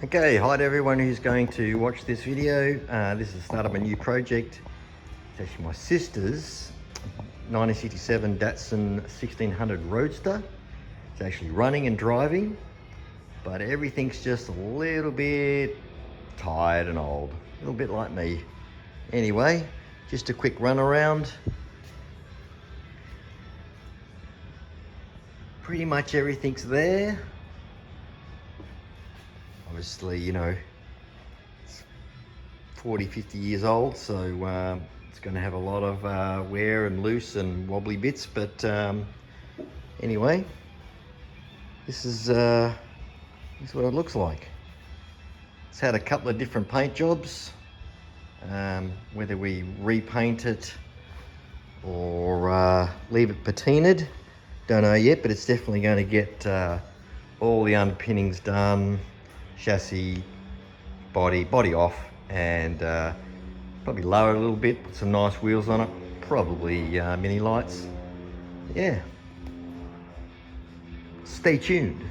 Okay, hi to everyone who's going to watch this video. This is the start of a new project. It's actually my sister's 1967 Datsun 1600 Roadster. It's actually running and driving, but everything's just a little bit tired and old. A little bit like me. Anyway, just a quick run around. Pretty much everything's there. Obviously, you know, it's 40, 50 years old, so it's going to have a lot of wear and loose and wobbly bits, but anyway, this is what it looks like. It's had a couple of different paint jobs, whether we repaint it or leave it patinaed, don't know yet, but it's definitely going to get all the underpinnings done, chassis, body off, and probably lower it a little bit, put some nice wheels on it, probably mini lights. Yeah, stay tuned.